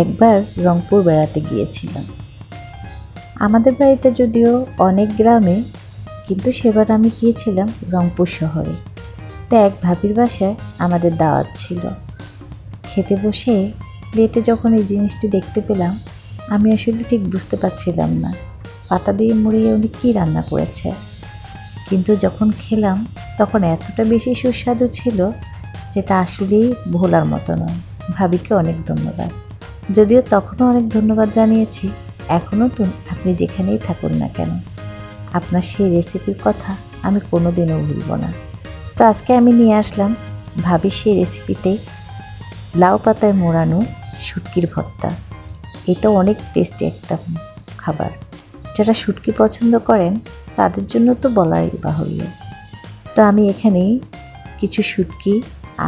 একবার রংপুর বেড়াতে গিয়েছিলাম। আমাদের বাড়িটা যদিও অনেক গ্রামে, কিন্তু সেবার আমি গিয়েছিলাম রংপুর শহরে। তা এক ভাবির বাসায় আমাদের দাওয়াত ছিল। খেতে বসে প্লেটে যখন এই জিনিসটি দেখতে পেলাম, আমি আসলে ঠিক বুঝতে পারছিলাম না পাতা দিয়ে মুড়িয়ে উনি কী রান্না করেছে। কিন্তু যখন খেলাম তখন এতটা বেশি সুস্বাদু ছিল, যেটা আসলেই ভোলার মতো নয়। ভাবিকে অনেক ধন্যবাদ। যদিও তখনও অনেক ধন্যবাদ জানিয়েছি, এখনও তো আপনি যেখানেই থাকুন না কেন, আপনার সেই রেসিপির কথা আমি কোনোদিনও ভুলব না। তো আজকে আমি নিয়ে আসলাম ভাবির সেই রেসিপিতে লাউ পাতায় মোড়ানো শুটকির ভর্তা। এটা অনেক টেস্টি একটা খাবার। যারা শুটকি পছন্দ করেন তাদের জন্য তো বলাই বাহুল্য। তো আমি এখানে কিছু শুটকি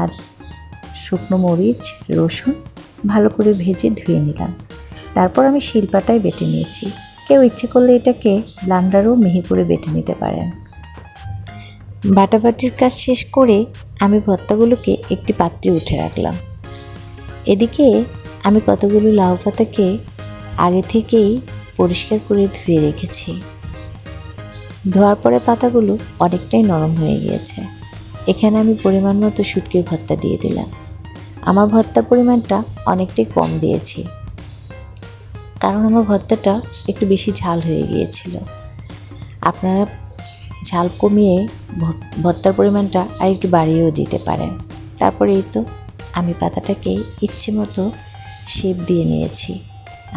আর শুকনো মরিচ, রসুন ভালো করে ভেজে ধুয়ে নিলাম। তারপর আমি শিলপাটায় বেটে নিয়েছি। কেউ ইচ্ছে করলে এটাকে ব্লেন্ডারেও মিহি করে বেটে নিতে পারেন। বাটাবাটির কাজ শেষ করে আমি ভর্তাগুলোকে একটি পাত্রে উঠে রাখলাম। এদিকে আমি কতগুলো লাউ পাতাকে আগে থেকেই পরিষ্কার করে ধুয়ে রেখেছি। ধোয়ার পরে পাতাগুলো অনেকটাই নরম হয়ে গিয়েছে। এখানে আমি পরিমাণ মতো শুটকির ভর্তা দিয়ে দিলাম। আমার ভর্তার পরিমাণটা অনেকটাই কম দিয়েছি, কারণ আমার ভর্তাটা একটু বেশি ঝাল হয়ে গিয়েছিল। আপনারা ঝাল কমিয়ে ভর্তার পরিমাণটা আর একটু বাড়িয়েও দিতে পারেন। তারপরে এই তো আমি পাতাটাকে ইচ্ছে মতো শেপ দিয়ে নিয়েছি।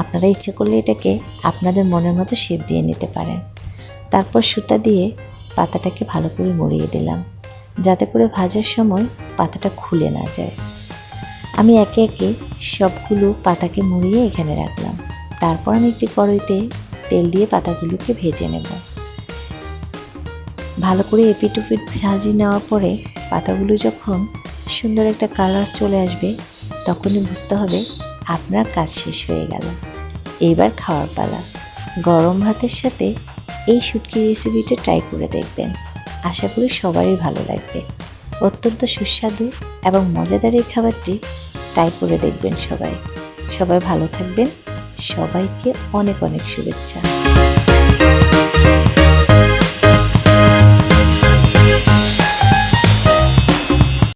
আপনারা ইচ্ছে করলে এটাকে আপনাদের মনের মতো শেপ দিয়ে নিতে পারেন। তারপর সুতা দিয়ে পাতাটাকে ভালো করে মুড়িয়ে দিলাম, যাতে করে ভাজার সময় পাতাটা খুলে না যায়। আমি একে একে সবগুলো পাতাকে মুড়িয়ে এখানে রাখলাম। তারপর আমি একটি কড়াইতে তেল দিয়ে পাতাগুলোকে ভেজে নেব। ভালো করে এপিট ওপিট ভাজি নেওয়ার পরে পাতাগুলো যখন সুন্দর একটা কালার চলে আসবে, তখনই বুঝতে হবে আপনার কাজ শেষ হয়ে গেল। এইবার খাওয়ার পালা। গরম ভাতের সাথে এই শুটকির রেসিপিটা ট্রাই করে দেখবেন। আশা করি সবারই ভালো লাগবে। অত্যন্ত সুস্বাদু এবং মজাদার এই খাবারটি ট্রাই করে দেখবেন সবাই। সবাই ভালো থাকবেন। সবাইকে অনেক অনেক শুভেচ্ছা।